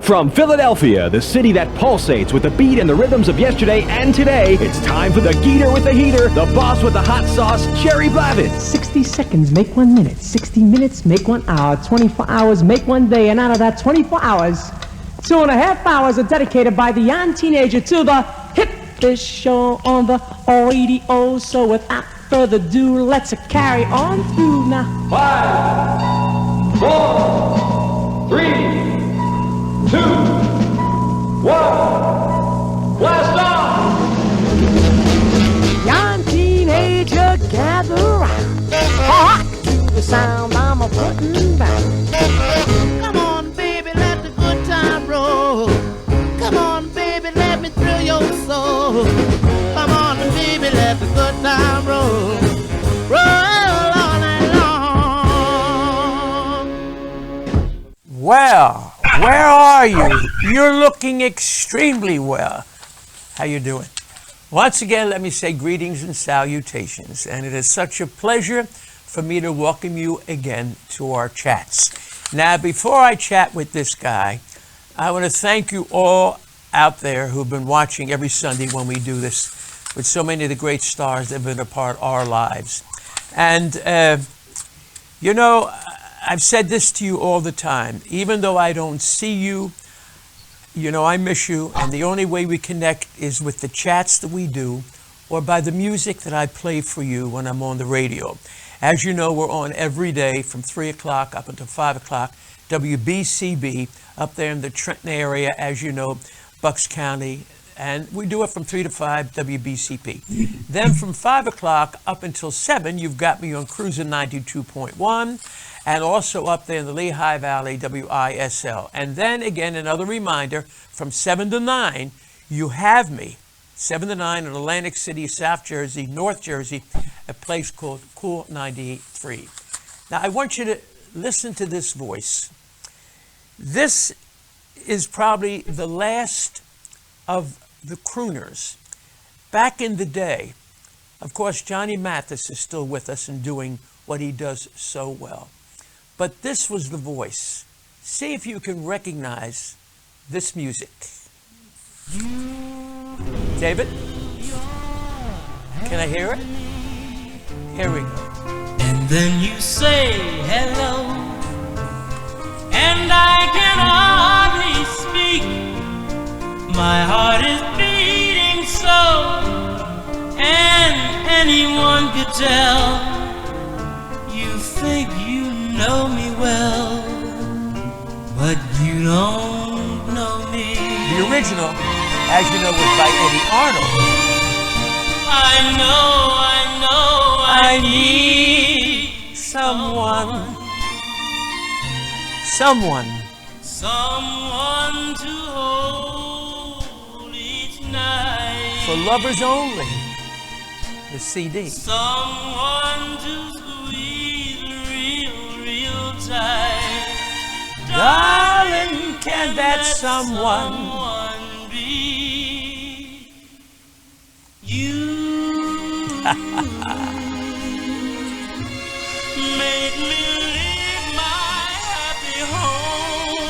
From Philadelphia, the city that pulsates with the beat and the rhythms of yesterday and today, it's time for the Geator with the heater, the boss with the hot sauce, Jerry Blavat. 60 seconds make 1 minute, 60 minutes make 1 hour, 24 hours make 1 day, and out of that 24 hours, 2.5 hours are dedicated by the young teenager to the hippest show on the radio. So without further ado, let's carry on through now. 5, 4, 3, 2, 1, blast off! Young teenager, gather round. Hark to the sound I'm a putting down. Come on, baby, let the good time roll. Come on, baby, let me thrill your soul. Come on, baby, let the good time roll. Roll all night long. Well, where are you? You're looking extremely well. How you doing? Once again, let me say greetings and salutations. And it is such a pleasure for me to welcome you again to our chats. Now, before I chat with this guy, I want to thank you all out there who've been watching every Sunday when we do this with so many of the great stars that have been a part of our lives. And, you know, I've said this to you all the time. Even though I don't see you, you know, I miss you. And the only way we connect is with the chats that we do or by the music that I play for you when I'm on the radio. As you know, we're on every day from 3 o'clock up until 5 o'clock, WBCB, up there in the Trenton area, as you know, Bucks County. And we do it from 3 to 5, WBCP. Then from 5 o'clock up until 7, you've got me on Cruiser 92.1. And also up there in the Lehigh Valley, WISL. And then again, another reminder, from 7 to 9, you have me, 7 to 9 in Atlantic City, South Jersey, North Jersey, a place called Cool 98.3. Now, I want you to listen to this voice. This is probably the last of the crooners. Back in the day, of course, Johnny Mathis is still with us and doing what he does so well. But this was the voice. See if you can recognize this music. David? Can I hear it? Here we go. And then you say hello, and I can hardly speak. My heart is beating so, and anyone could tell. You think you know me well, but you don't know me. The original, as you know, was by Eddie Arnold. I need Someone to hold each night. for lovers only. The CD. Someone to squeeze real tight. Darling, can that someone be you? Make me leave my happy home.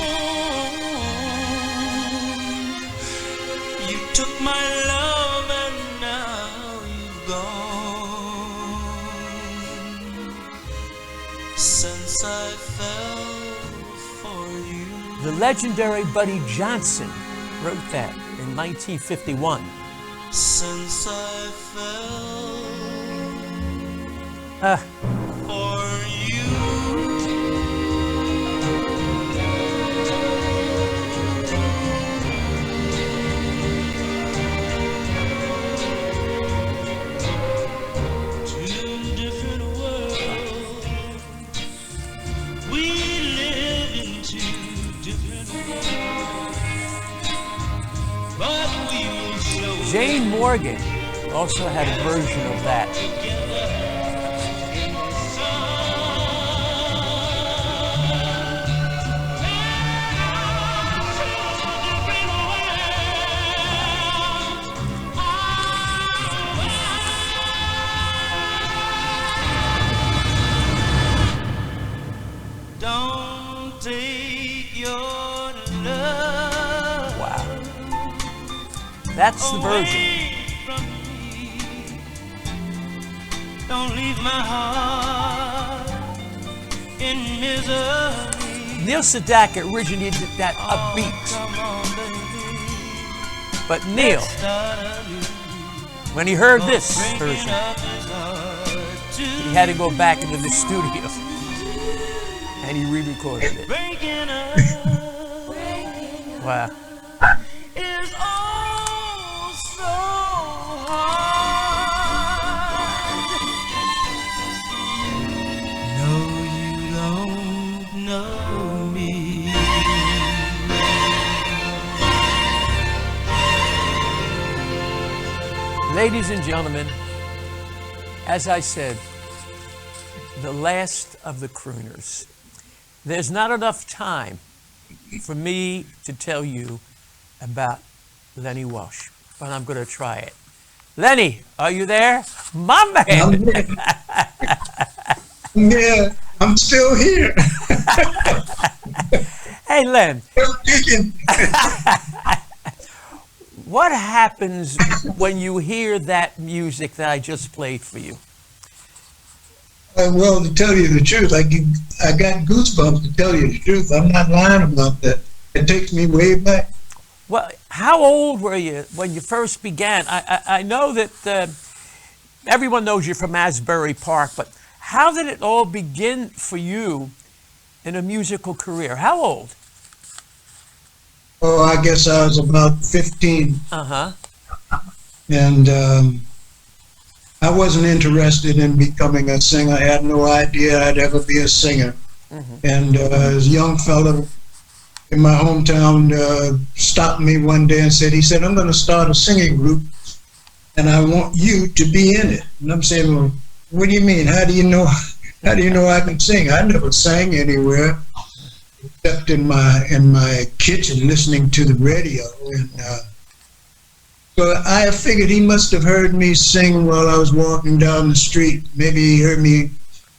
You took my love and now you've gone. Since I fell for you. The legendary Buddy Johnson wrote that in 1951. Since I fell for you. Two different worlds. We live in two different worlds. But we will show. Jane Morgan also had a version of that. Don't take your love That's the version. Don't leave my heart in misery. Neil Sedaka originated that upbeat. Come on, baby. But Neil, when he heard this version, he had to go back into the studio and he re-recorded it. Breaking up Wow. is oh so hard. No, you don't know me. Ladies and gentlemen, as I said, the last of the crooners. There's not enough time for me to tell you about Lenny Welch, but I'm going to try it. Lenny, are you there? My man! Yeah, I'm still here. Hey, Len, Still kicking. what happens when you hear that music that I just played for you? Well, to tell you the truth, I got goosebumps, to tell you the truth. I'm not lying about that. It takes me way back. Well, how old were you when you first began? I know that everyone knows you're from Asbury Park, but how did it all begin for you in a musical career? How old? Oh, I guess I was about 15. Uh-huh. And I wasn't interested in becoming a singer. I had no idea I'd ever be a singer. And this young fella in my hometown stopped me one day and said, I'm going to start a singing group and I want you to be in it. And I'm saying, well, what do you mean? How do you know I can sing? I never sang anywhere except in my kitchen listening to the radio. And so I figured he must have heard me sing while I was walking down the street. Maybe he heard me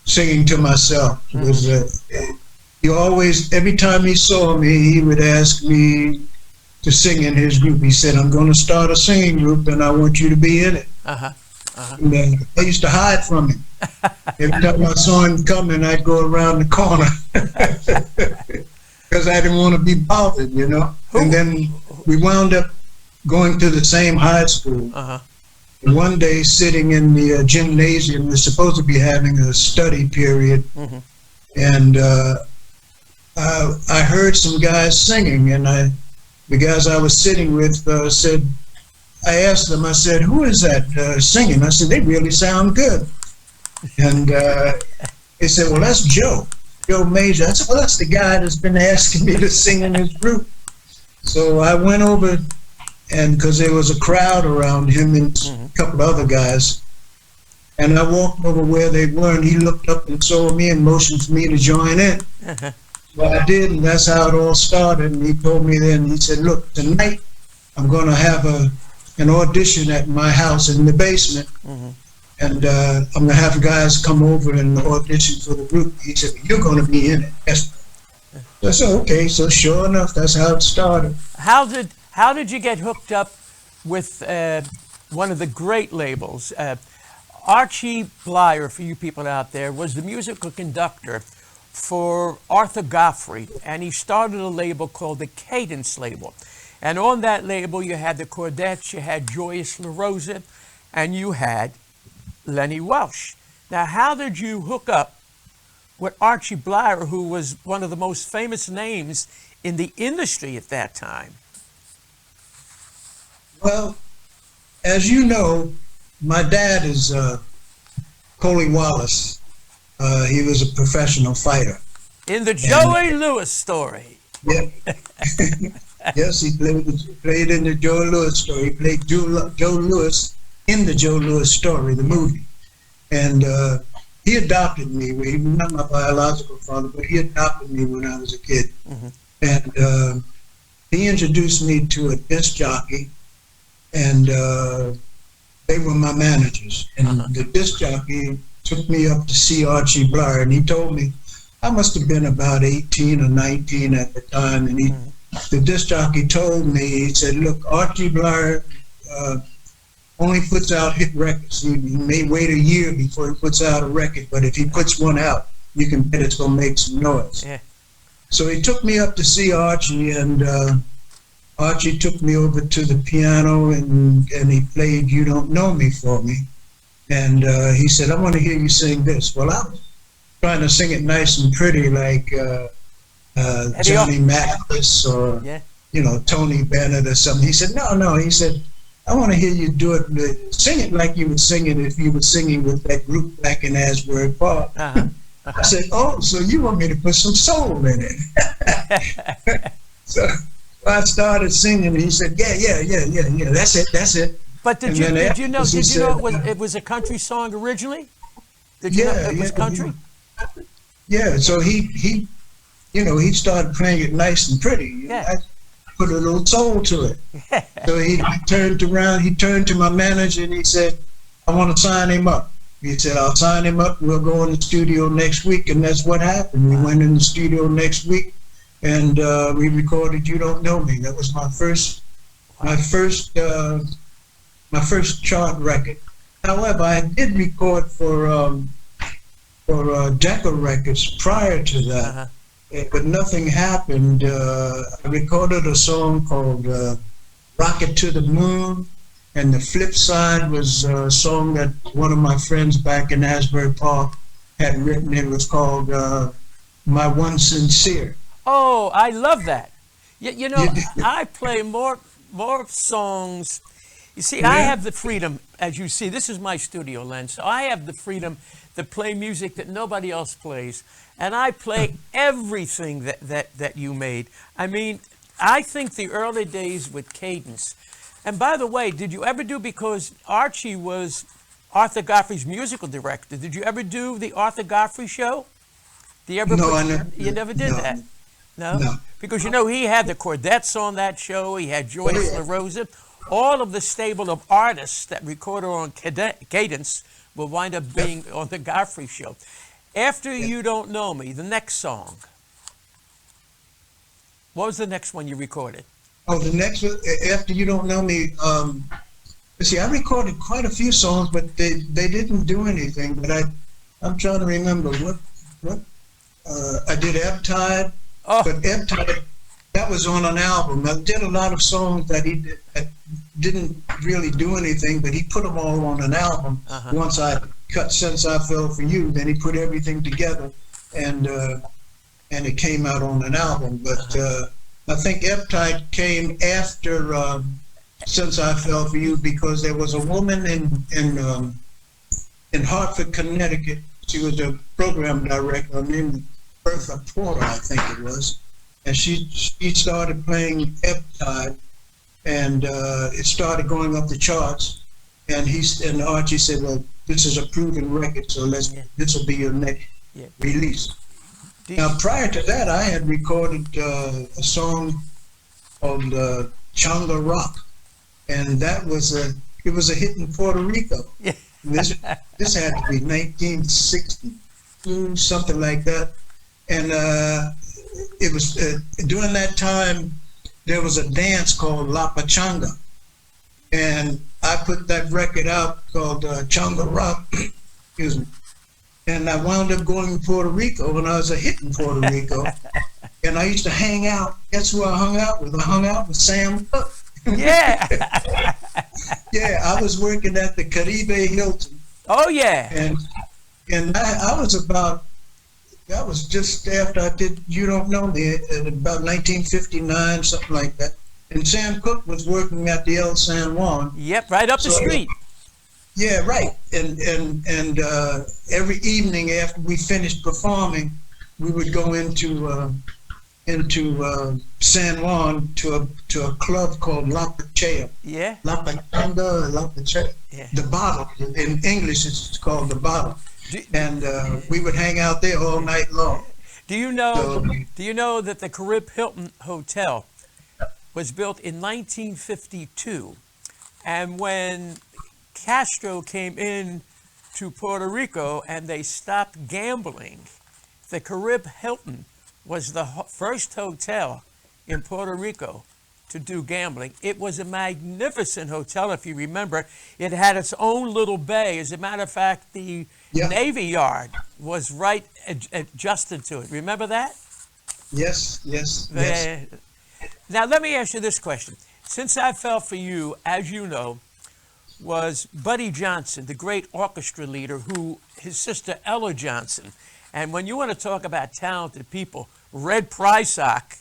singing to myself. It was, he always, every time he saw me, he would ask me to sing in his group. He said, I'm going to start a singing group and I want you to be in it. And I used to hide from him. Every time I saw him coming, I'd go around the corner because I didn't want to be bothered, you know. And then we wound up going to the same high school. And one day, sitting in the gymnasium, we're supposed to be having a study period, and I heard some guys singing, and the guys I was sitting with said, I asked them, I said, who is that singing? I said, they really sound good. And they said, well, that's Joe Major. I said, well, that's the guy that's been asking me to sing in his group. So I went over, and because there was a crowd around him and a couple of other guys, and I walked over where they were, and he looked up and saw me and motioned for me to join in. Well, I did, and that's how it all started. And he told me then, he said, look, tonight I'm going to have an audition at my house in the basement, and I'm going to have guys come over and audition for the group. He said, you're going to be in it. Yes. So I said, okay. So sure enough, that's how it started. How did you get hooked up with one of the great labels? Archie Blyer, for you people out there, was the musical conductor for Arthur Godfrey, and he started a label called the Cadence label. And on that label, you had the Cordettes, you had Joyce LaRosa, and you had Lenny Welch. Now, how did you hook up with Archie Blyer, who was one of the most famous names in the industry at that time? Well, as you know, my dad is Coley Wallace. He was a professional fighter. In the Joey Lewis story. Yeah. Yes, he played in the Joe Lewis story. He played Joe Lewis in the Joe Lewis story, the movie. And he adopted me. He was not my biological father, but he adopted me when I was a kid. And he introduced me to a disc jockey, and they were my managers. And the disc jockey took me up to see Archie Blyer, and he told me, I must have been about 18 or 19 at the time, and the disc jockey told me, he said, look, Archie Blyer only puts out hit records. He may wait a year before he puts out a record, but if he puts one out, you can bet it's gonna make some noise. Yeah. So he took me up to see Archie, and Archie took me over to the piano, and he played "You Don't Know Me" for me. And he said, "I want to hear you sing this." Well, I was trying to sing it nice and pretty, like Johnny Mathis or Tony Bennett or something. He said, "No." He said, "I want to hear you do it. Sing it like you would sing it if you were singing with that group back in Asbury Park." I said, "Oh, so you want me to put some soul in it?" So I started singing, and he said, "Yeah. That's it." But did you know it was a country song originally? Did you know it was country? Yeah. So he started playing it nice and pretty. Yeah. I put a little soul to it. So he turned to my manager, and he said, "I want to sign him up." He said, "I'll sign him up. We'll go in the studio next week." And that's what happened. We went in the studio next week, and we recorded "You Don't Know Me." That was my first chart record. However, I did record for Decca Records prior to that, but nothing happened. I recorded a song called "Rocket to the Moon." And the flip side was a song that one of my friends back in Asbury Park had written. It was called "My One Sincere." Oh, I love that. I play more songs. You see, I have the freedom, as you see, this is my studio, Len, so I have the freedom to play music that nobody else plays. And I play everything that you made. I mean, I think the early days with Cadence. And by the way, did you ever do, because Archie was Arthur Godfrey's musical director, did you ever do the Arthur Godfrey show? You never did that? No? Because he had the Cordettes on that show, he had Joyce LaRosa. All of the stable of artists that recorded on Cadence will wind up being on the Godfrey show. After "You Don't Know Me," the next song. What was the next one you recorded? Oh, the next one, after "You Don't Know Me," see, I recorded quite a few songs, but they didn't do anything. But I'm trying to remember what I did. Ebb-Tide, but Ebb-Tide, that was on an album. I did a lot of songs that he did that didn't really do anything, but he put them all on an album. Once I cut "Since I Fell for You," then he put everything together, and it came out on an album. But I think Ebb-Tide came after "Since I Fell for You," because there was a woman in Hartford, Connecticut. She was a program director named Bertha Porter, I think it was, and she started playing Ebb-Tide, and it started going up the charts. And Archie said, "Well, this is a proven record, so this will be your next release." Now, prior to that, I had recorded a song called "Changa Rock," and that was a hit in Puerto Rico. This had to be 1962, something like that. And it was during that time there was a dance called La Pachanga, and I put that record out called "Changa Rock." Excuse me. And I wound up going to Puerto Rico, and I was a hit in Puerto Rico. And I used to hang out. Guess who I hung out with? I hung out with Sam Cooke. Yeah. Yeah, I was working at the Caribe Hilton. Oh, yeah. And I was just after I did "You Don't Know Me," in about 1959, something like that. And Sam Cooke was working at the El San Juan. Yep, right up the street. Yeah, right. And every evening after we finished performing, we would go into San Juan to a club called La Pachea. Yeah. La Pachanga, La Pachea. Yeah. The Bottle. In English, it's called The Bottle. And we would hang out there all night long. Do you know that the Carib Hilton Hotel was built in 1952, and when Castro came in to Puerto Rico and they stopped gambling, the Carib Hilton was the first hotel in Puerto Rico to do gambling. It was a magnificent hotel, if you remember. It had its own little bay. As a matter of fact, the Navy Yard was right adjusted to it. Remember that? Yes, yes, yes. Now, let me ask you this question. Since I Fell for You, as you know, was Buddy Johnson, the great orchestra leader, who his sister Ella Johnson. And when you want to talk about talented people, Red Prysock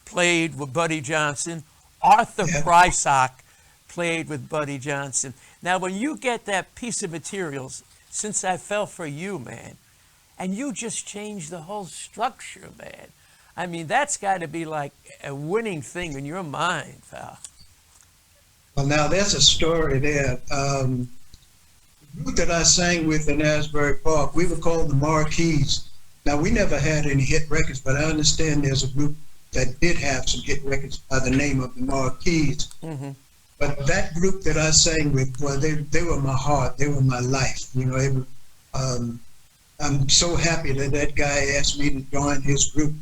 played with Buddy Johnson. Arthur Prysock played with Buddy Johnson. Now, when you get that piece of materials, Since I Fell for You, man, and you just changed the whole structure, man. I mean, that's got to be like a winning thing in your mind, pal. Well, now there's a story there. The group that I sang with in Asbury Park, we were called the Marquees. Now, we never had any hit records, but I understand there's a group that did have some hit records by the name of the Marquees. Mm-hmm. But that group that I sang with, well, they were my heart. They were my life. You know, I'm so happy that that guy asked me to join his group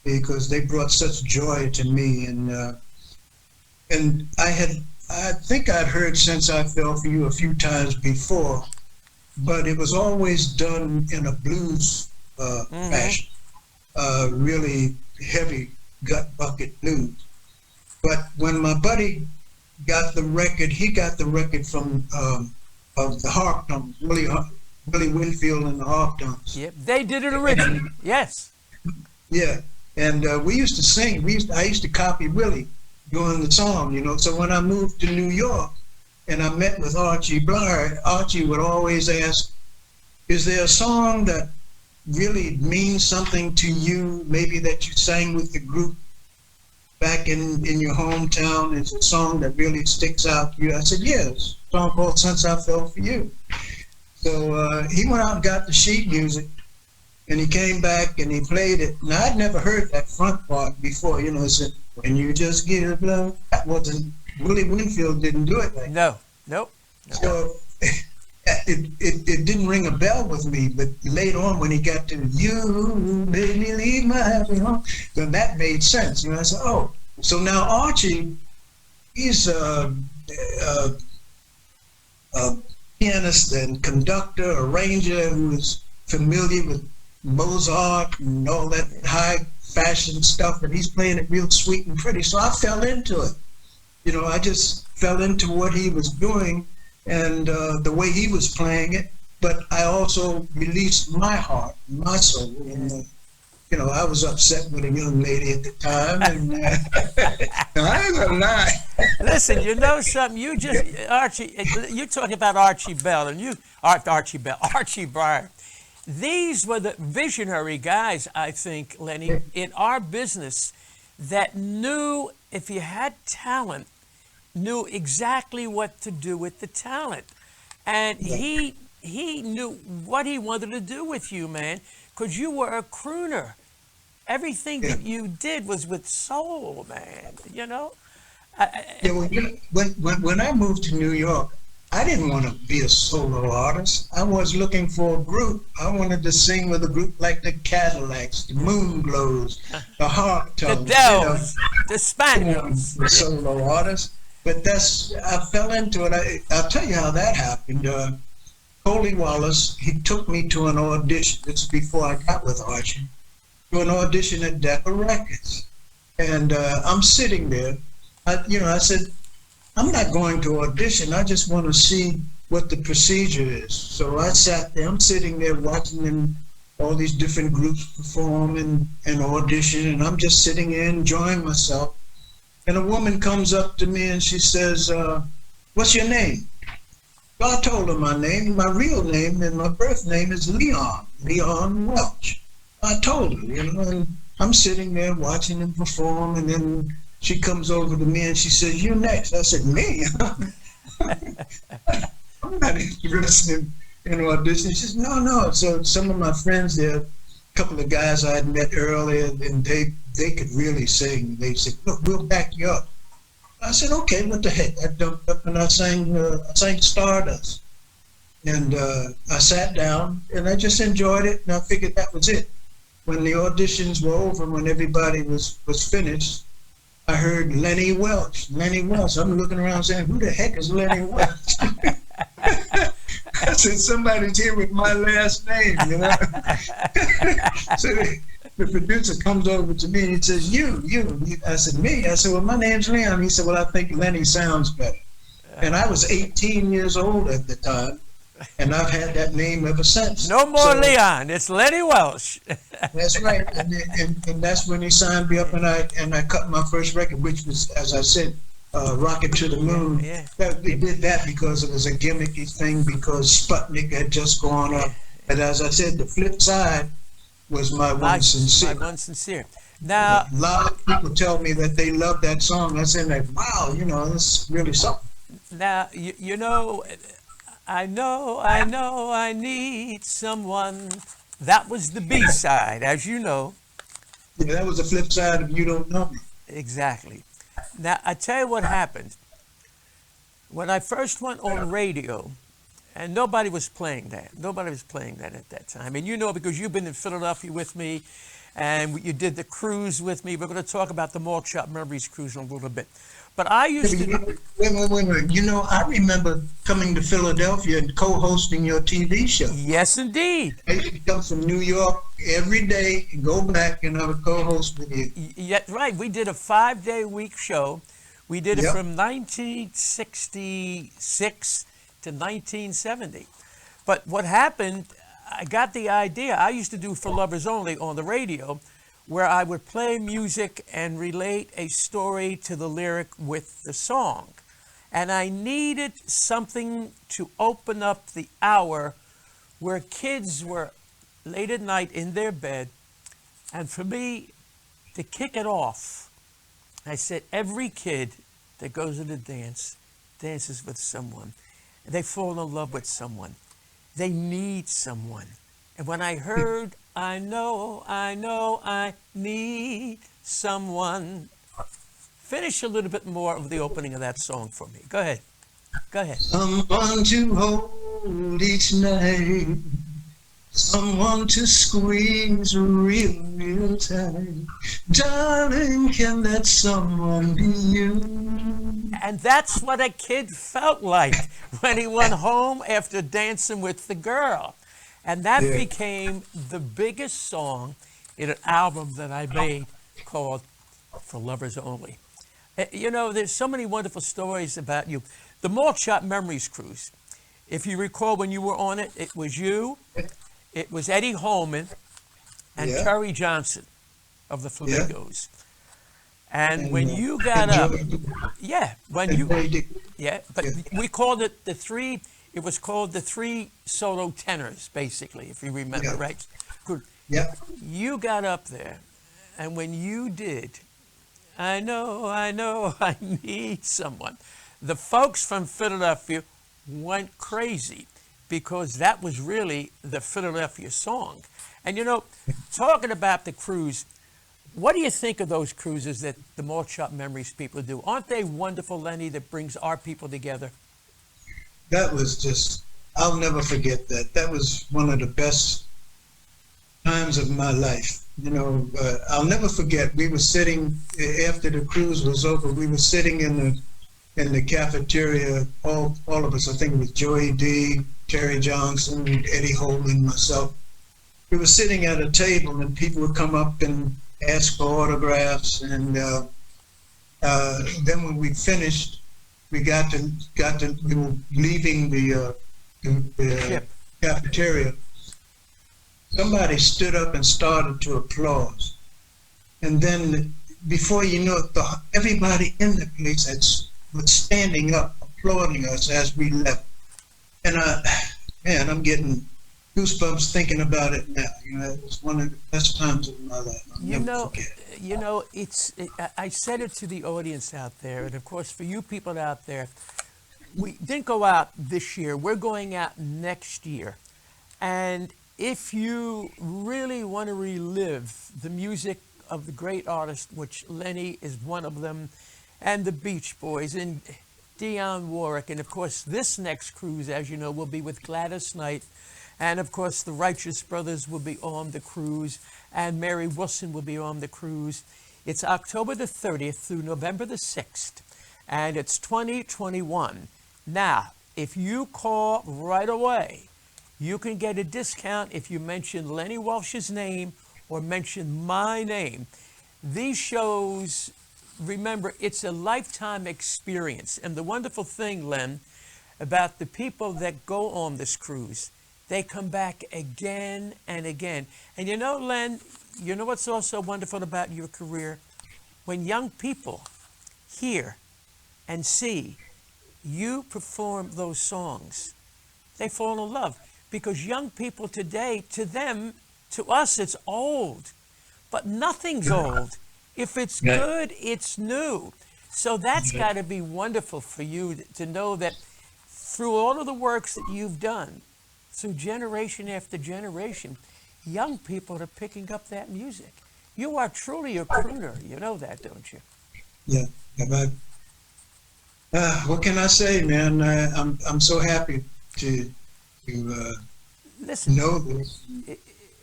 because they brought such joy to me. And I think I'd heard Since I Fell for You a few times before, but it was always done in a blues fashion, really heavy gut bucket blues. But when my buddy got the record, he got the record from of the Harp Tones, Willie Winfield and the Harp Tones. Yep, they did it originally. Yes. Yeah, and we used to sing. I used to copy Willie doing the song, you know. So when I moved to New York and I met with Archie Blair, Archie would always ask, is there a song that really means something to you, maybe that you sang with the group back in your hometown? Is a song that really sticks out to you? I said, yes, a song called Since I Fell for You. So he went out and got the sheet music, and he came back and he played it. Now, I'd never heard that front part before, you know. It said, when you just give love. That wasn't, Willie Winfield didn't do it like that. Nope. So it didn't ring a bell with me, but later on when he got to You Made Me Leave My Happy Home, then that made sense. You know, I said, oh, so now Archie, he's a pianist and conductor, arranger who is familiar with Mozart and all that high fashion stuff, and he's playing it real sweet and pretty. So I fell into it. You know, I just fell into what he was doing and the way he was playing it. But I also released my heart, my soul. And, you know, I was upset with a young lady at the time, and I ain't gonna lie. Listen, you know something? You just, Archie, you're talking about Archie Bell, and Archie Blair. These were the visionary guys, I think, Lenny, in our business that knew if you had talent, knew exactly what to do with the talent. And he knew what he wanted to do with you, man, because you were a crooner. Everything that you did was with soul, man, you know? When I moved to New York, I didn't want to be a solo artist. I was looking for a group. I wanted to sing with a group like the Cadillacs, the Moonglows, the Harp Tones, the Dells, the Spaniels. The solo artist. But I fell into it. I'll tell you how that happened. Coley Wallace, he took me to an audition. This is before I got with Archie. To an audition at Decca Records. And I'm sitting there. I said, I'm not going to audition. I just want to see what the procedure is. So I sat there. I'm sitting there watching them, all these different groups perform and audition, and I'm just sitting there enjoying myself. And a woman comes up to me and she says, what's your name? So I told her my name. My real name and my birth name is Leon Welch. I told her, you know, and I'm sitting there watching them perform, and then she comes over to me and she says, "You next." I said, "Me? I'm not interested in audition." She says, No. So some of my friends there, a couple of guys I had met earlier, and they could really sing. They said, "Look, we'll back you up." I said, "Okay, what the heck?" I jumped up and I sang Stardust. And I sat down and I just enjoyed it, and I figured that was it. When the auditions were over, when everybody was finished, I heard Lenny Welch. Lenny Welch. I'm looking around saying, who the heck is Lenny Welch? I said, somebody's here with my last name, you know. So the producer comes over to me and he says, you. I said, me? I said, well, my name's Leon. He said, well, I think Lenny sounds better. And I was 18 years old at the time, and I've had that name ever since. No more Leon. It's Lenny Welch. That's right. And that's when he signed me up, and I cut my first record, which was, as I said, Rocket to the Moon. Yeah. They did that because it was a gimmicky thing, because Sputnik had just gone up. But as I said, the flip side was My One Sincere. My One Sincere. Now, a lot of people tell me that they love that song. I said, like, wow, you know, it's really something. Now, you know, I need someone. That was the B-side, as you know. Yeah, that was the flip side of You Don't Know Me. Exactly. Now, I tell you what happened. When I first went on radio, and nobody was playing that. Nobody was playing that at that time. And you know, because you've been in Philadelphia with me, and you did the cruise with me. We're going to talk about the Malt Shop Memories cruise in a little bit. But I used to... Wait. You know, I remember coming to Philadelphia and co-hosting your TV show. Yes, indeed. I used to come from New York every day and go back, and I would co-host with you. Yeah, right. We did a 5-day-week show. We did it from 1966 to 1970. But what happened, I got the idea. I used to do For Lovers Only on the radio, where I would play music and relate a story to the lyric with the song. And I needed something to open up the hour where kids were late at night in their bed. And for me, to kick it off, I said, every kid that goes to the dance dances with someone. They fall in love with someone. They need someone. And when I heard, I know, I need someone. Finish a little bit more of the opening of that song for me. Go ahead. Someone to hold each night. Someone to squeeze real tight. Darling, can that someone be you? And that's what a kid felt like when he went home after dancing with the girl. And that became the biggest song in an album that I made called For Lovers Only. You know, there's so many wonderful stories about you. The Malt Shop Memories cruise, if you recall when you were on it, it was you, it was Eddie Holman, and Terry Johnson of the Flamingos. And when you got up, but we called it the three. It was called the three solo tenors, basically, if you remember, right? Good. Yeah. You got up there, and when you did, I know, I need someone. The folks from Philadelphia went crazy because that was really the Philadelphia song. And you know, talking about the cruise, what do you think of those cruises that the Malt Shop Memories people do? Aren't they wonderful, Lenny, that brings our people together? That was just, I'll never forget that. That was one of the best times of my life. You know, I'll never forget, we were sitting, after the cruise was over, we were sitting in the cafeteria, all of us, I think it was Joey D, Terry Johnson, Eddie Holman, myself. We were sitting at a table and people would come up and ask for autographs, and then when we finished, we got to we were leaving the cafeteria. Somebody stood up and started to applaud, and then before you know it, everybody in the place was standing up applauding us as we left. And I'm getting goosebumps thinking about it now. You know, it was one of the best times of my life. I said it to the audience out there, and of course for you people out there, we didn't go out this year. We're going out next year. And if you really want to relive the music of the great artists, which Lenny is one of them, and the Beach Boys, and Dionne Warwick, and of course this next cruise, as you know, will be with Gladys Knight, and of course the Righteous Brothers will be on the cruise, and Mary Wilson will be on the cruise. It's October the 30th through November the 6th, and it's 2021. Now, if you call right away, you can get a discount if you mention Lenny Welch's name or mention my name. These shows, remember, it's a lifetime experience. And the wonderful thing, Len, about the people that go on this cruise, they come back again and again. And you know, Len, you know what's also wonderful about your career? When young people hear and see you perform those songs, they fall in love. Because young people today, to them, to us, it's old. But nothing's old. If it's good, it's new. So that's got to be wonderful for you to know that through all of the works that you've done, through generation after generation, young people are picking up that music. You are truly a crooner. You know that, don't you? Yeah. But, what can I say, man? I'm so happy to Listen, know this.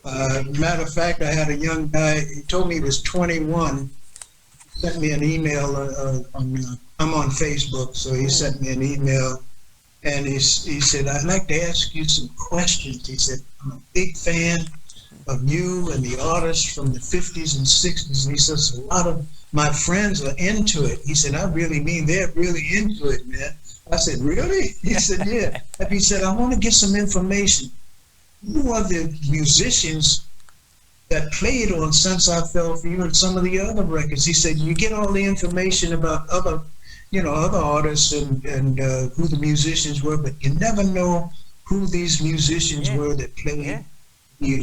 Matter of fact, I had a young guy, he told me he was 21, sent me an email, I'm on Facebook, so he sent me an email, and he said, I'd like to ask you some questions. He said, I'm a big fan of you and the artists from the 50s and 60s, and he says, a lot of my friends are into it. He said, I really mean they're really into it, man. I said, really? He said, yeah. He said, I want to get some information. Who are the musicians that played on Since I Fell for You and some of the other records? He said, you get all the information about other artists and who the musicians were, but you never know who these musicians were that played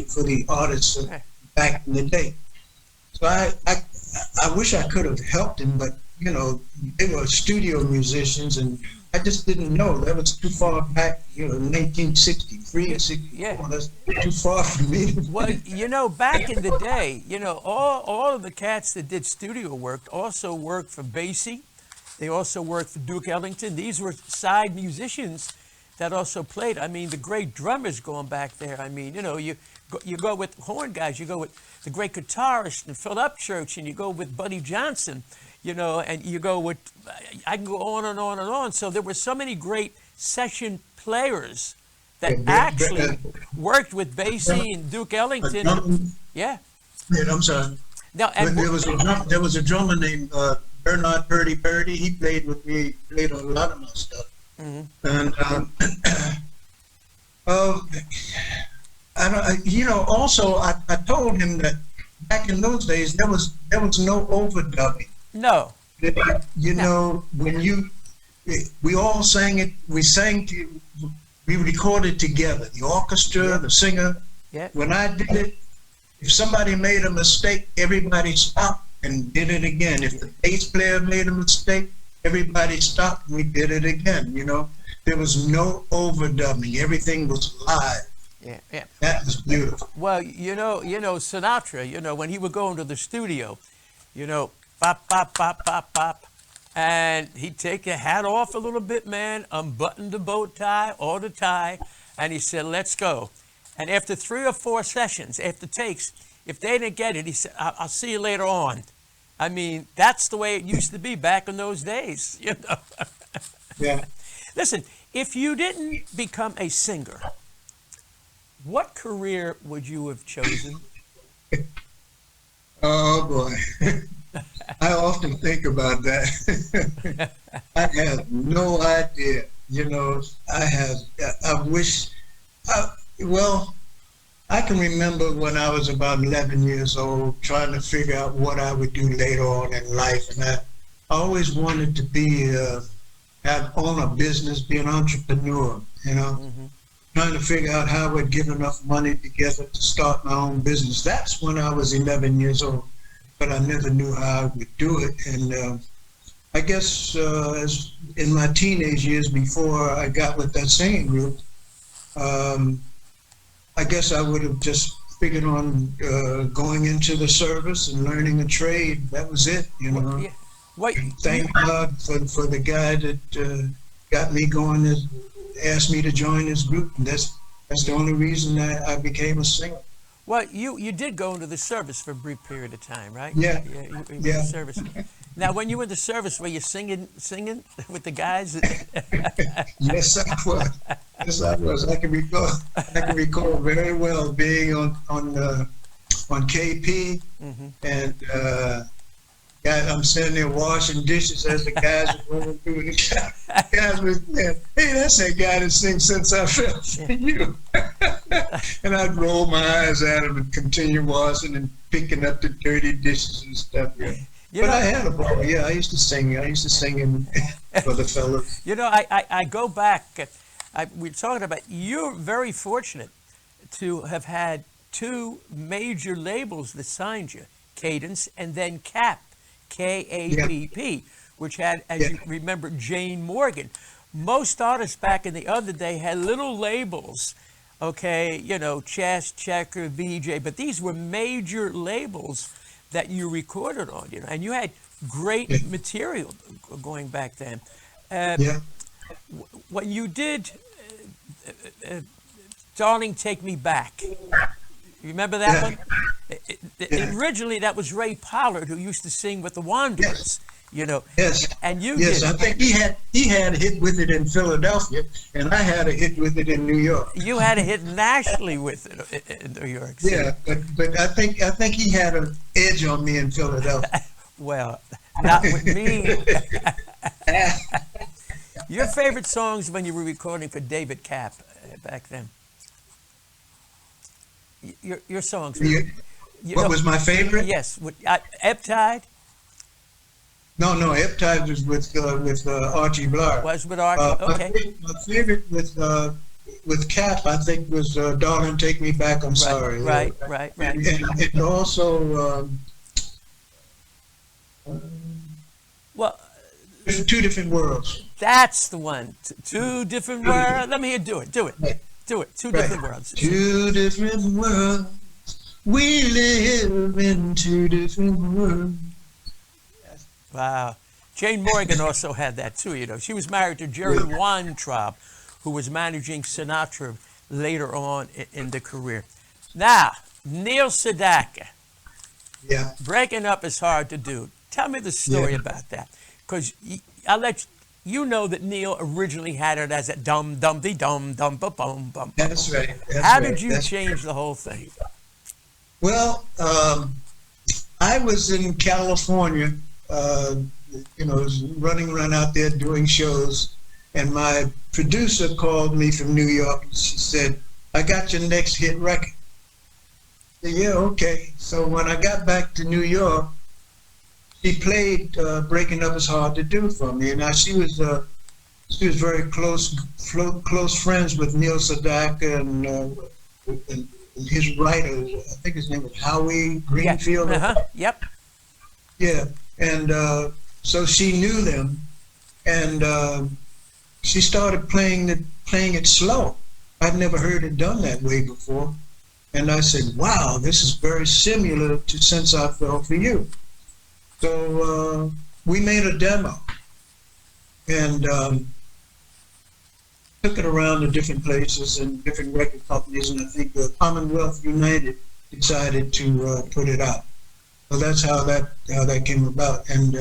for the artists back in the day. So I wish I could have helped him, but you know, they were studio musicians, and I just didn't know. That was too far back, 1963, 64. That's too far for me. Well, back in the day, all of the cats that did studio work also worked for Basie. They also worked for Duke Ellington. These were side musicians that also played. I mean, the great drummers going back there. I mean, you go with horn guys, you go with the great guitarist and Phil Upchurch, and you go with Buddy Johnson, and you go with, I can go on and on and on. So there were so many great session players that actually worked with Basie and Duke Ellington. I'm sorry. Now, and there was a drummer named Bernard Purdy. He played with me, played on a lot of my stuff. Mm-hmm. And also I told him that back in those days there was no overdubbing. No. When we all sang it, we recorded together, the orchestra, the singer. Yeah. When I did it, if somebody made a mistake, everybody stopped and did it again. If the bass player made a mistake, everybody stopped and we did it again. There was no overdubbing. Everything was live. Yeah. That was beautiful. Well, Sinatra, when he would go into the studio, bop, bop, bop, bop, bop, and he'd take your hat off a little bit, man, unbutton the bow tie or the tie, and he said, let's go. And after 3 or 4 sessions, after takes, if they didn't get it, he said, I'll see you later on. I mean, that's the way it used to be back in those days, Yeah. Listen, if you didn't become a singer, what career would you have chosen? Oh, boy. I often think about that. I have no idea. I can remember when I was about 11 years old trying to figure out what I would do later on in life. And I always wanted to own a business, be an entrepreneur, Mm-hmm. Trying to figure out how I would get enough money together to start my own business. That's when I was 11 years old, but I never knew how I would do it. And I guess as in my teenage years before I got with that singing group, I guess I would have just figured on going into the service and learning a trade. That was it, Well, yeah. Thank God for the guy that got me going, asked me to join his group. And that's the only reason I became a singer. Well, you did go into the service for a brief period of time, right? Yeah. You went Yeah. to service. Now, when you went to service, were you singing with the guys? Yes, I was. Yes, I was. I can recall very well being on KP, and I'm sitting there washing dishes as the guys are going through. The guys were saying, "Hey, that's that guy that sings Since I Fell for You." And I'd roll my eyes at him and continue washing and picking up the dirty dishes and stuff. Yeah. But I had a ball. Yeah, I used to sing for the fellas. You know, I go back. We're talking about, you're very fortunate to have had two major labels that signed you, Cadence and then CAP, KAPP, which had, as you remember, Jane Morgan. Most artists back in the other day had little labels, okay, you know, Chess, Checker, VJ, but these were major labels that you recorded on, you know, and you had great material going back then. When you did Darling, Take Me Back, you remember that one? Originally, that was Ray Pollard, who used to sing with the Wanderers, you know. Yes. And you Yes, did. I think he had a hit with it in Philadelphia, and I had a hit with it in New York. You had a hit nationally with it in New York City. Yeah, but I think he had an edge on me in Philadelphia. Well, not with me. Your favorite songs when you were recording for David Cap back then? Your songs. What was my favorite? Yes, Eptide. No, Eptide was with Archie Blar. Was with Archie. Okay. My favorite with Cap, I think, was "Darling, Take Me Back." I'm sorry. Right. And also. Well, Two Different Worlds. That's the one. Two different worlds. Let me hear. Do it. Two different worlds. Two different worlds. We live in two different worlds. Wow. Jane Morgan also had that too, you know. She was married to Jerry Weintraub, who was managing Sinatra later on in the career. Now, Neil Sedaka. Yeah. Breaking up is hard to do. Tell me the story about that. Because I'll let you know that Neil originally had it as a dum-dum-de-dum-dum-ba-bum-bum. That's right. How did you change the whole thing? Well, I was in California, running around out there doing shows, and my producer called me from New York, and she said, "I got your next hit record." I said, "Yeah, okay." So when I got back to New York, she played "Breaking Up Is Hard to Do" for me, and she was very close friends with Neil Sedaka and his writers. I think his name was Howie Greenfield. Yep. Yeah, and so she knew them, and she started playing it slow. I'd never heard it done that way before, and I said, "Wow, this is very similar to Since I Fell for You." So we made a demo, and took it around to different places and different record companies, and I think the Commonwealth United decided to put it out. So that's how that came about. And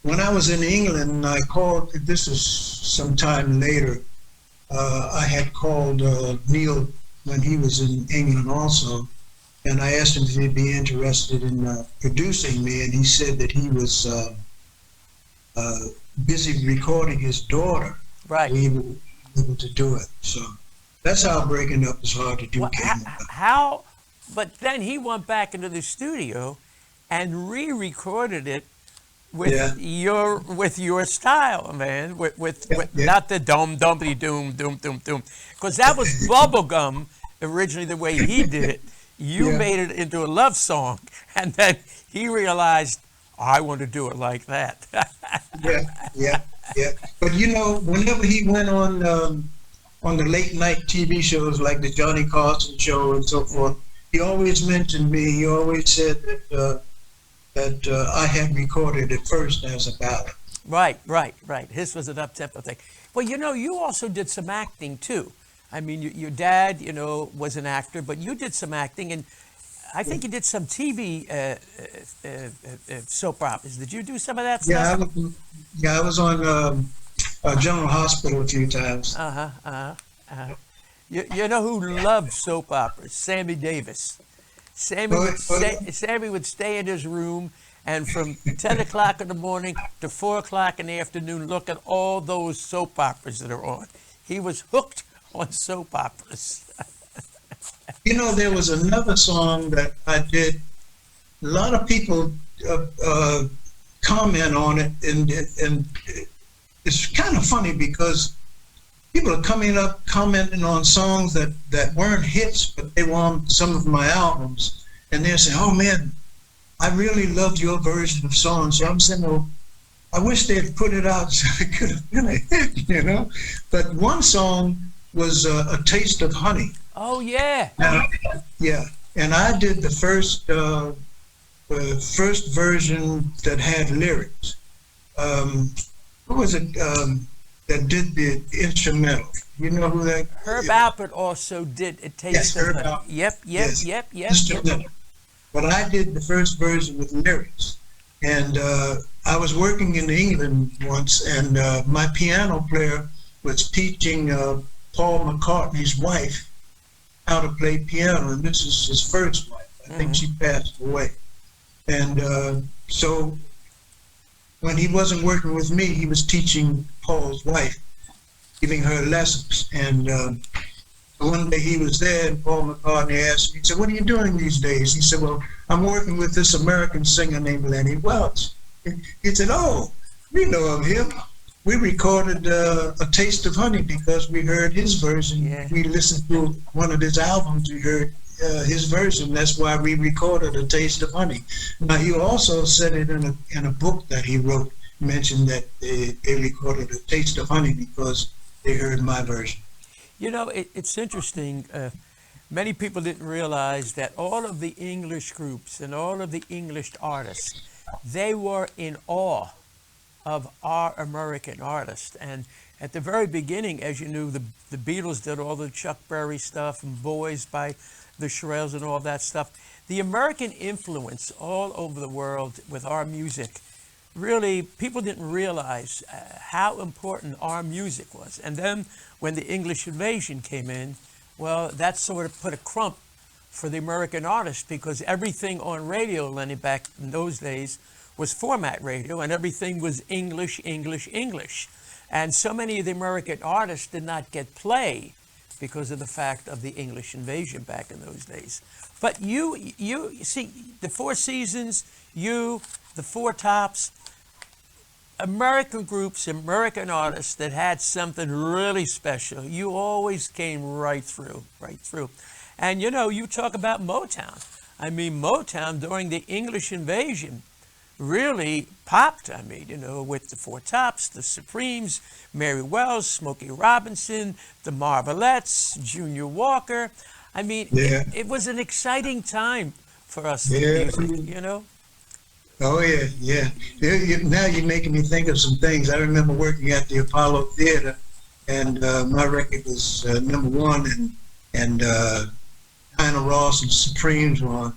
when I was in England, I called. This is some time later. I had called Neil when he was in England also, and I asked him if he'd be interested in producing me, and he said that he was busy recording his daughter. Right. He was able to do it. So that's how Breaking Up Is Hard to Do came about. How? But then he went back into the studio and re-recorded it with your style, man. With not the dum dumpy doom doom doom doom, because that was bubblegum originally the way he did it. You made it into a love song, and then he realized, I want to do it like that. Yeah. But whenever he went on the late night TV shows like the Johnny Carson show and so forth, he always mentioned me. He always said that I had recorded it first as a ballad. Right. His was an up-tempo thing. Well, you also did some acting too. I mean, your dad, was an actor, but you did some acting, and I think you did some TV soap operas. Did you do some of that Yeah, stuff? I was on General Hospital a few times. You know who loved soap operas? Sammy Davis. Sammy would stay in his room, and from 10 o'clock in the morning to 4 o'clock in the afternoon, look at all those soap operas that are on. He was hooked on soap operas. There was another song that I did. A lot of people comment on it, and it's kind of funny because people are coming up commenting on songs that weren't hits, but they were on some of my albums, and they're saying, "Oh man, I really loved your version of song." So I'm saying, "Well, I wish they'd put it out so it could have been a hit, But one song was "A Taste of Honey." Oh yeah. Yeah, and I did the first version that had lyrics. Who was it that did the instrumental? You know who that? Herb Alpert also did "A Taste of Honey." Yep. Instrumental. But I did the first version with lyrics, and I was working in England once, and my piano player was teaching Paul McCartney's wife how to play piano, and this is his first wife. I think she passed away. And so when he wasn't working with me, he was teaching Paul's wife, giving her lessons. And one day he was there, and Paul McCartney asked me, he said, "What are you doing these days?" He said, "Well, I'm working with this American singer named Lenny Welch." He said, "Oh, we know of him. We recorded A Taste of Honey because we heard his version. Yeah. We listened to one of his albums, we heard his version. That's why we recorded A Taste of Honey." Now, he also said it in a book that he wrote, mentioned that they recorded A Taste of Honey because they heard my version. It's interesting. Many people didn't realize that all of the English groups and all of the English artists, they were in awe of our American artists. And at the very beginning, as you knew, the Beatles did all the Chuck Berry stuff and Boys by the Shirelles and all that stuff. The American influence all over the world with our music, really, people didn't realize how important our music was. And then when the English invasion came in, well, that sort of put a crump for the American artists, because everything on radio, Lenny, back in those days, was format radio, and everything was English. And so many of the American artists did not get play because of the fact of the English invasion back in those days. But you see, the Four Seasons, the Four Tops, American groups, American artists that had something really special, you always came right through. And you talk about Motown. I mean, Motown during the English invasion really popped. I mean, with the Four Tops, the Supremes, Mary Wells, Smokey Robinson, the Marvelettes, Junior Walker. I mean, it was an exciting time for us in music, Oh, yeah. Now you're making me think of some things. I remember working at the Apollo Theater, and my record was #1, and Diana Ross and Supremes were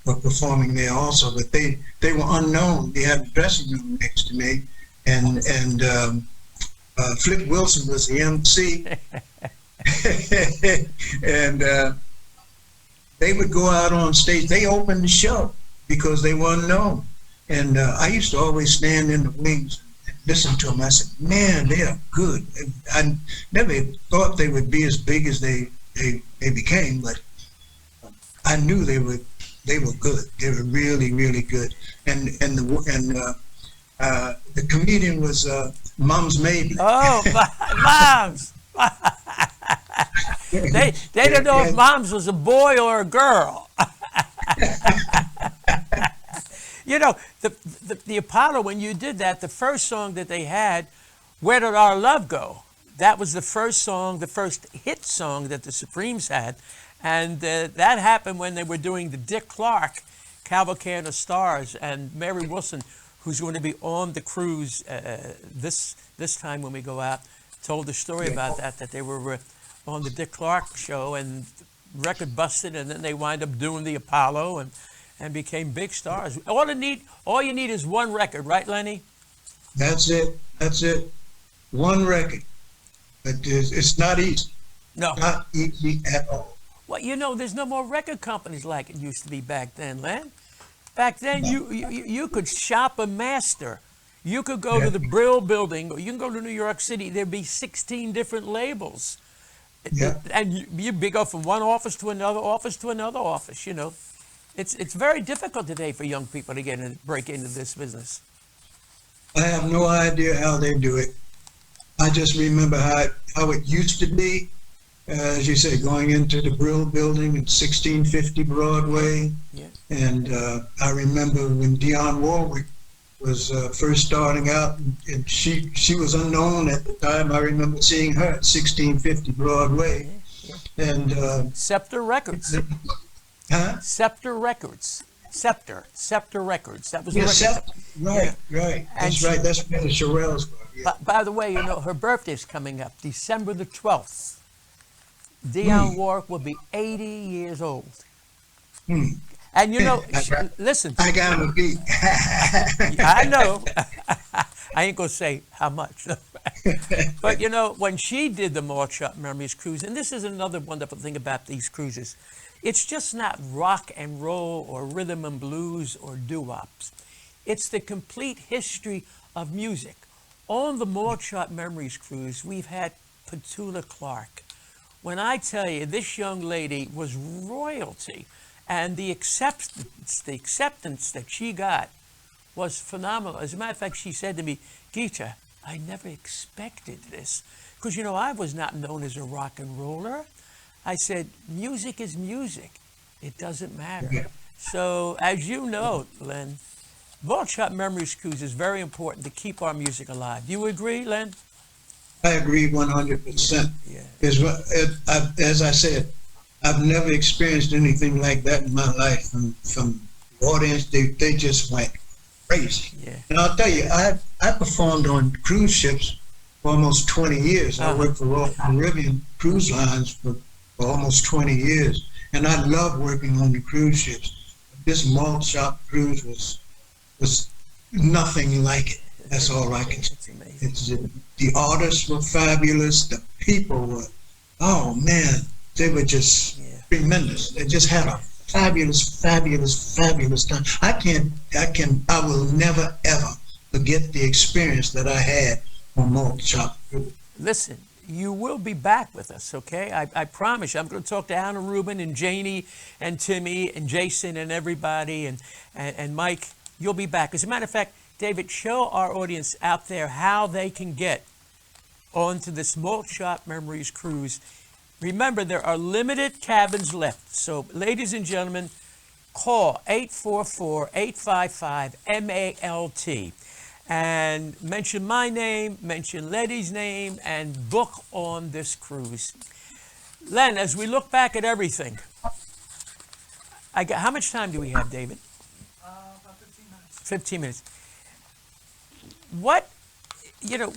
performing there also, but they were unknown. They had a dressing room next to me, and Flip Wilson was the MC, and they would go out on stage. They opened the show because they were unknown, and I used to always stand in the wings and listen to them. I said, "Man, they are good." I never thought they would be as big as they became, but I knew they were good. They were really, really good. And the comedian was Mums Mabley. Oh, Moms! They didn't know if Moms was a boy or a girl. The Apollo, when you did that, the first song that they had, "Where Did Our Love Go?" That was the first song, the first hit song that the Supremes had. And that happened when they were doing the Dick Clark Cavalcade of Stars, and Mary Wilson, who's going to be on the cruise this time when we go out, told the story about that they were on the Dick Clark show, and record busted, and then they wind up doing the Apollo and became big stars. All you need is one record, right, Lenny? That's it. One record. But it's not easy. No. Not easy at all. Well, you know, there's no more record companies like it used to be back then, Len. Back then, you could shop a master. You could go to the Brill Building, or you can go to New York City. There'd be 16 different labels. Yeah. And you'd go from one office to another office to another office, you know. It's very difficult today for young people to break into this business. I have no idea how they do it. I just remember how it used to be. As you say, going into the Brill Building at 1650 Broadway. Yeah. And I remember when Dionne Warwick was first starting out, and she was unknown at the time. I remember seeing her at 1650 Broadway. Yeah. And Scepter Records. Huh? Scepter Records. Scepter Records. That was the Yes, record. right. And That's right. That's where the Shirelles were. Yeah. By the way, you know, her birthday's coming up, December the 12th. Dionne Warwick will be 80 years old. And you know, listen. I got a beat. I know. I ain't gonna say how much. But you know, when she did the Malt Shop Memories cruise, and this is another wonderful thing about these cruises, it's just not rock and roll or rhythm and blues or doo-wops. It's the complete history of music. On the Malt Shop Memories cruise, we've had Petula Clark. When I tell you, this young lady was royalty, and the acceptance that she got was phenomenal. As a matter of fact, she said to me, Geator, I never expected this. Because, you know, I was not known as a rock and roller. I said, music is music. It doesn't matter. Yeah. So, as you know, Len, Malt Shop Memories Cruise is very important to keep our music alive. Do you agree, Len? I agree 100%. Yeah. As I said, I've never experienced anything like that in my life. From the audience, they just went crazy. Yeah. And I'll tell you, I performed on cruise ships for almost 20 years. I worked for Royal Caribbean Cruise Lines for almost 20 years. And I love working on the cruise ships. This Malt Shop cruise was nothing like it. That's all I can say. It's amazing. The artists were fabulous. The people were, oh man, they were just tremendous. They just had a fabulous time. I will never ever forget the experience that I had on Malt Shop. Listen, you will be back with us, okay? I promise you. I'm going to talk to Anna Rubin and Janie and Timmy and Jason and everybody and Mike. You'll be back. As a matter of fact, David, show our audience out there how they can get onto this Malt Shop Memories cruise. Remember, there are limited cabins left. So, ladies and gentlemen, call 844-855-MALT and mention my name, mention Letty's name, and book on this cruise. Len, as we look back at everything, how much time do we have, David? About 15 minutes. 15 minutes. What, you know,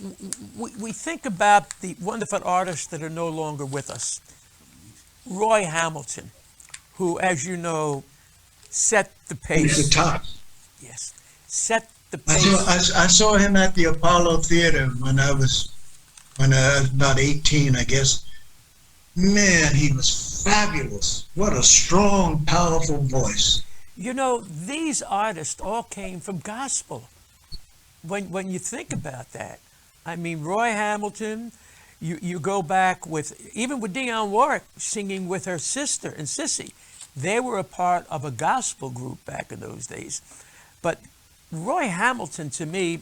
we think about the wonderful artists that are no longer with us. Roy Hamilton, who, as you know, set the pace. He's the top. Yes, set the pace. I saw him at the Apollo Theater when I was about 18, I guess. Man, he was fabulous. What a strong, powerful voice. You know, these artists all came from gospel. When you think about that, I mean, Roy Hamilton, you go back even with Dionne Warwick singing with her sister and Sissy, they were a part of a gospel group back in those days. But Roy Hamilton, to me,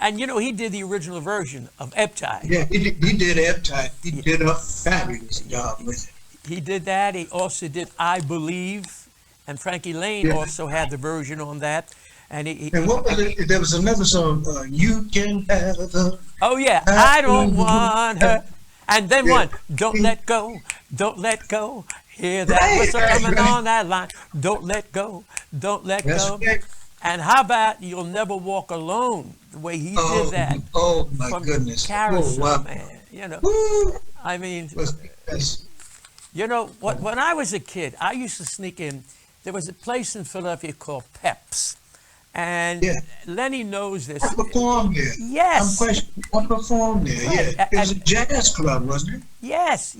and you know, he did the original version of Eptide. Yeah, he did Eptide. He did a fabulous job with it. He did that. He also did I Believe, and Frankie Lane also had the version on that. And what was it? There was another song, You Can Have Her. Oh, yeah, I Don't Want Her. And then one, Don't Let Go, Don't Let Go. Hear that whistle coming on that line. Don't let go, don't let go. Right. And how about You'll Never Walk Alone, the way he did that. Oh, my from goodness. Carousel, wow. man. You know, Woo! I mean, Was best. you know, when I was a kid, I used to sneak in. There was a place in Philadelphia called Pep's. And Yeah. Lenny knows this. I performed there. Yes. I performed there. Right. Yeah, it was a jazz club, wasn't it? Yes.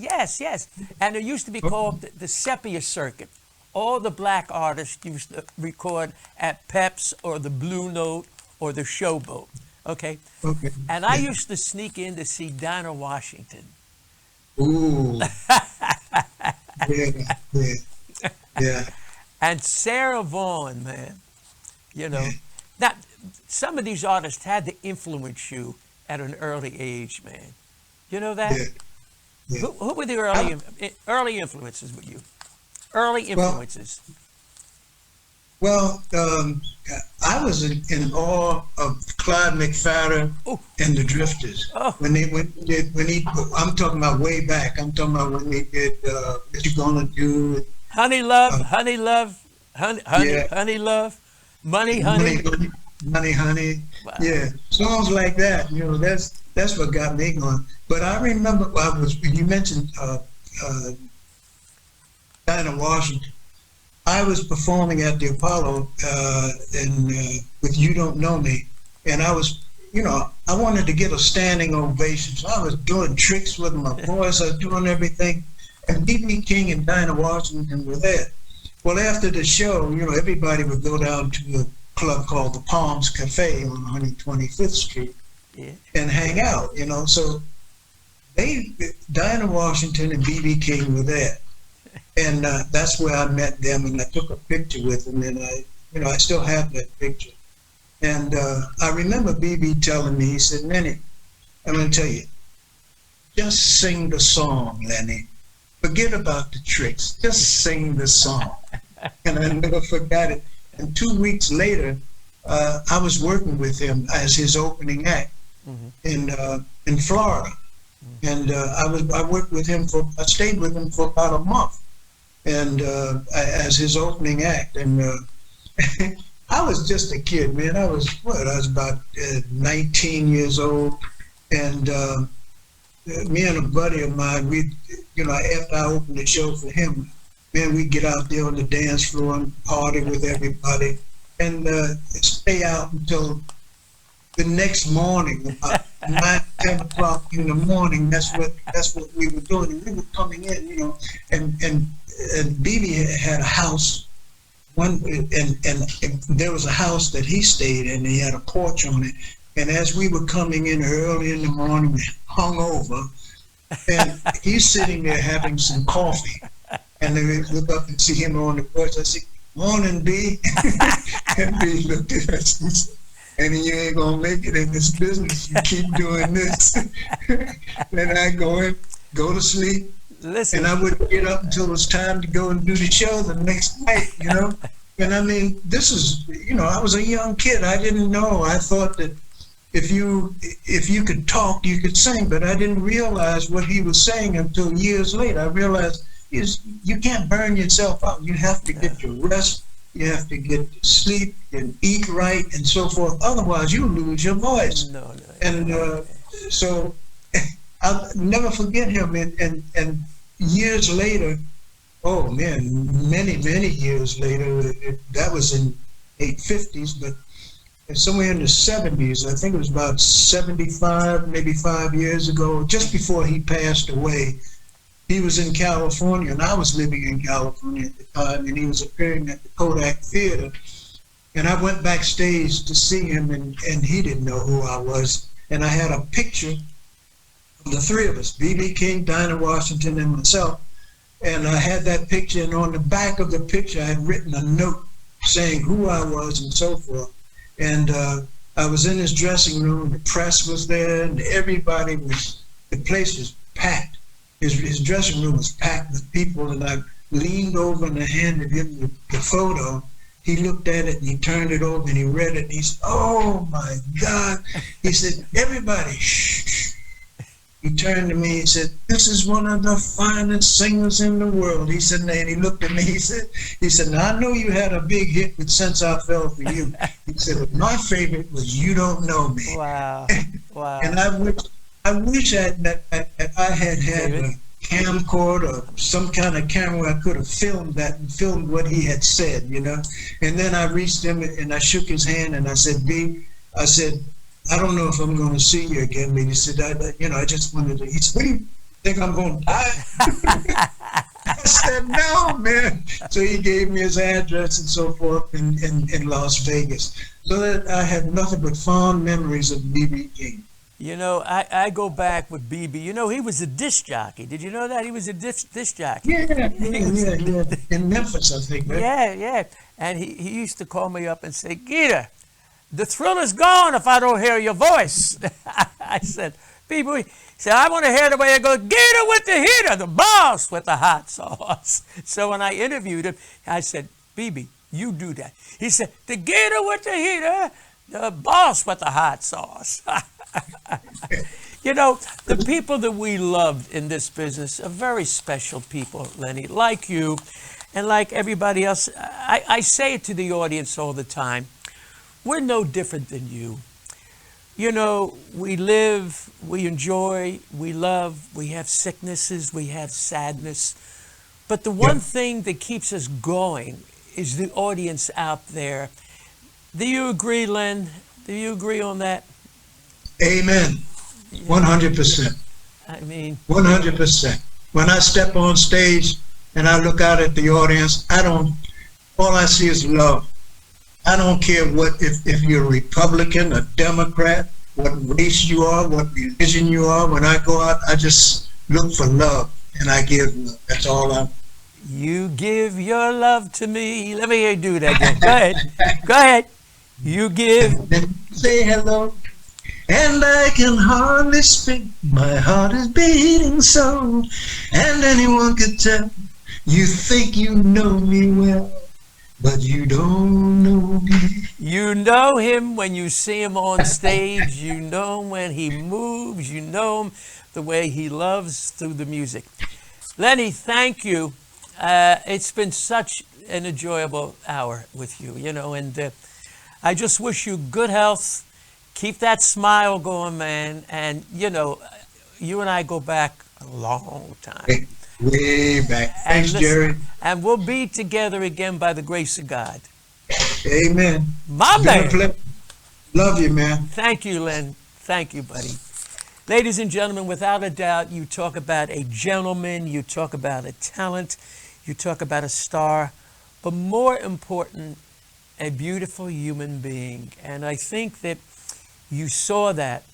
And it used to be called the Sepia Circuit. All the black artists used to record at Pep's or the Blue Note or the Showboat. Okay. Okay. And I used to sneak in to see Dinah Washington. Ooh. Yeah. And Sarah Vaughan, man. You know, Yeah. that some of these artists had to influence you at an early age, man. You know that? Yeah. Who were the early influences with you? Early influences. Well, I was in awe of Clyde McFadden Ooh. and the Drifters. Oh. When he, I'm talking about way back. I'm talking about when they did What You Gonna Do? Honey Love, Honey Love, Yeah. Honey Love, Money Honey. Money, honey. Wow. Yeah, songs like that. You know, that's what got me going. But I remember you mentioned Dinah Washington. I was performing at the Apollo with You Don't Know Me, and I was, I wanted to get a standing ovation. So I was doing tricks with my voice. I was doing everything, and B.B. King and Dinah Washington were there. Well, after the show, everybody would go down to a club called the Palms Cafe on 125th Street and hang out, So Dinah Washington and B.B. King were there. And that's where I met them, and I took a picture with them, and I still have that picture. And I remember B.B. telling me, he said, Lenny, I'm going to tell you, just sing the song, Lenny. Forget about the tricks. Just sing the song. And I never forgot it. And 2 weeks later, I was working with him as his opening act in Florida. And I worked with him I stayed with him for about a month. And as his opening act, and I was just a kid, man. I was about 19 years old, and me and a buddy of mine, after I opened the show for him, man, we'd get out there on the dance floor and party with everybody, and stay out until the next morning, about 9, 10 o'clock in the morning. That's what we were doing. And we were coming in, and BB had a house. And there was a house that he stayed in. He had a porch on it. And as we were coming in early in the morning, hungover, and he's sitting there having some coffee, and they look up and see him on the porch. I said, "Morning, B." And B looked at us. And you ain't gonna make it in this business. You keep doing this. Then I go to sleep. Listen. And I wouldn't get up until it was time to go and do the show the next night, And I mean, this is, I was a young kid. I didn't know. I thought that if you could talk, you could sing, but I didn't realize what he was saying until years later. I realized you can't burn yourself out. You have to get your rest. You have to get to sleep and eat right and so forth. Otherwise, you lose your voice. No. And so I'll never forget him. And years later, oh man, many years later, that was in the 50s, but somewhere in the 70s, I think it was about 75, maybe 5 years ago, just before he passed away. He was in California, and I was living in California at the time, and he was appearing at the Kodak Theater. And I went backstage to see him, and he didn't know who I was. And I had a picture of the three of us, B.B. King, Dinah Washington, and myself. And I had that picture, and on the back of the picture, I had written a note saying who I was and so forth. And I was in his dressing room, the press was there, and the place was packed. His dressing room was packed with people, and I leaned over and I handed him the photo. He looked at it and he turned it over and he read it and he said, "Oh my God." He said, "Everybody, shh." He turned to me and said, "This is one of the finest singers in the world." He said, and he looked at me, he said, "Now I know you had a big hit with Since I Fell for You." He said, "My favorite was You Don't Know Me." Wow. Wow. And I wish that I had David? a camcorder or some kind of camera where I could have filmed that and filmed what he had said, you know. And then I reached him and I shook his hand and I said, B, I said, I don't know if I'm going to see you again, but he said, I just wanted to. He said, what do you think I'm going to die? I said, no, man. So he gave me his address and so forth in Las Vegas. So that I had nothing but fond memories of B.B. King. You know, I go back with BB. You know, he was a disc jockey. Did you know that? He was a disc jockey. Yeah. In Memphis, I think. Right? Yeah. And he used to call me up and say, Geator, the thrill is gone if I don't hear your voice. I said, BB, he said, I want to hear the way it goes, Geator with the heater, the boss with the hot sauce. So when I interviewed him, I said, BB, you do that. He said, the Geator with the heater, the boss with the hot sauce. You know, the people that we loved in this business are very special people, Lenny, like you and like everybody else. I say it to the audience all the time. We're no different than you. You know, we live, we enjoy, we love, we have sicknesses, we have sadness. But the one thing that keeps us going is the audience out there. Do you agree, Len? Do you agree on that? Amen. 100%. I mean, 100%. When I step on stage and I look out at the audience, all I see is love. I don't care if you're a Republican, a Democrat, what race you are, what religion you are. When I go out, I just look for love and I give love. That's all I'm. You give your love to me. Let me hear you do that again. Go ahead. Go ahead. You give. Then say hello. And I can hardly speak. My heart is beating so. And anyone could tell. You think you know me well, but you don't know me. You know him when you see him on stage. You know him when he moves. You know him the way he loves through the music. Lenny, thank you. It's been such an enjoyable hour with you, you know, and I just wish you good health. Keep that smile going, man. And, you know, you and I go back a long time. Way back. Thanks, Jerry. And we'll be together again by the grace of God. Amen. My man. Love you, man. Thank you, Len. Thank you, buddy. Ladies and gentlemen, without a doubt, you talk about a gentleman, you talk about a talent, you talk about a star, but more important, a beautiful human being. And I think that you saw that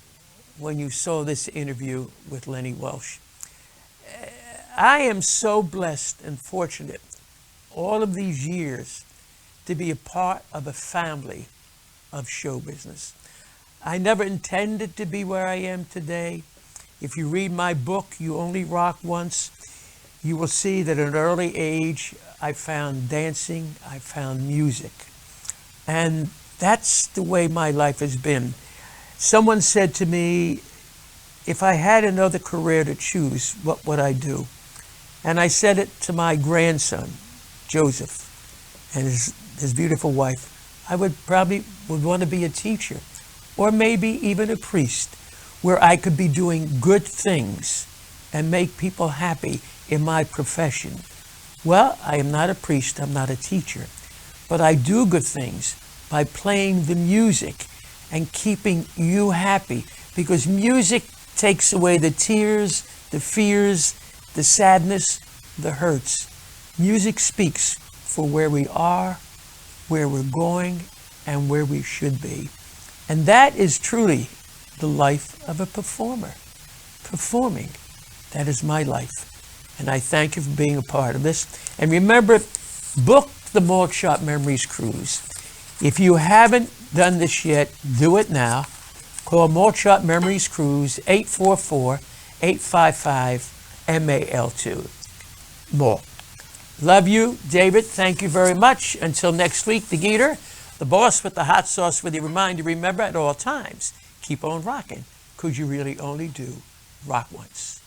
when you saw this interview with Lenny Welch. I am so blessed and fortunate all of these years to be a part of a family of show business. I never intended to be where I am today. If you read my book, You Only Rock Once, you will see that at an early age, I found dancing, I found music. And that's the way my life has been. Someone said to me, if I had another career to choose, what would I do? And I said it to my grandson, Joseph, and his beautiful wife. I would want to be a teacher, or maybe even a priest, where I could be doing good things and make people happy in my profession. Well, I am not a priest, I'm not a teacher, but I do good things by playing the music and keeping you happy, because music takes away the tears, the fears, the sadness, the hurts. Music speaks for where we are, where we're going, and where we should be. And that is truly the life of a performer. Performing, that is my life. And I thank you for being a part of this. And remember, book the Malt Shop Memories Cruise. If you haven't done this yet, do it now. Call Malt Shop Memories Cruise 844-855-MAL2. Malt. Love you, David. Thank you very much. Until next week, the Geator, the boss with the hot sauce, with a reminder, remember at all times, keep on rocking, because you really only do rock once.